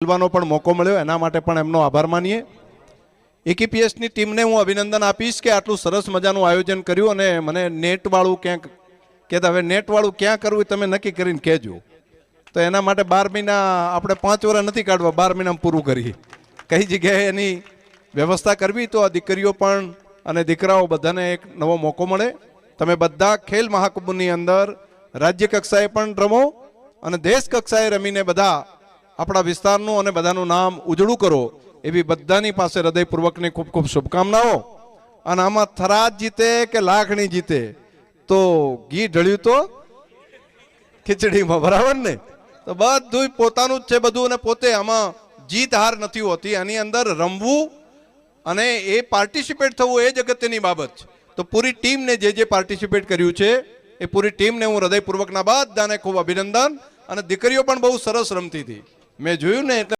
ખેલવાનો પણ મોકો મળ્યો, એના માટે પણ એમનો આભાર માનીએ. એકેપીએસની ટીમને હું અભિનંદન આપીશ કે આટલું સરસ મજાનું આયોજન કર્યું અને મને નેટવાળું ક્યાંક કહેતા હવે નેટવાળું ક્યાં કરવું તમે નક્કી કરીને કહેજો. તો એના માટે 12 મહિના આપણે 5 વર્ષ નથી કાઢવા, 12 મહિનામાં પૂરું કરીએ. કઈ જગ્યાએ એની વ્યવસ્થા કરવી તો આ દીકરીઓ પણ અને દીકરાઓ બધાને એક નવો મોકો મળે. તમે બધા ખેલ મહાકુંભની અંદર રાજ્ય કક્ષાએ પણ રમો અને દેશ કક્ષાએ રમીને બધા આપણા વિસ્તારનું અને બધાનું નામ ઉજળું કરો એવી બધાની પાસે હૃદયપૂર્વકની ખૂબ ખૂબ શુભકામનાઓ. અને આમાં થરાદ જીતે કે લાખણી જીતે તો ઘી ઢળ્યું તો ખીચડીમાં, બરાબર ને? તો બધું પોતાનું જ છે બધું, અને પોતે આમાં જીત હાર નથી હોતી. આની અંદર રમવું અને એ પાર્ટિસિપેટ થવું એ જ અગત્યની બાબત છે. તો પૂરી ટીમને જે પાર્ટિસિપેટ કર્યું છે એ પૂરી ટીમને હું હૃદયપૂર્વકના બધાને ખૂબ અભિનંદન. અને દીકરીઓ પણ બહુ સરસ રમતી હતી, મેં જોયું ને એટલે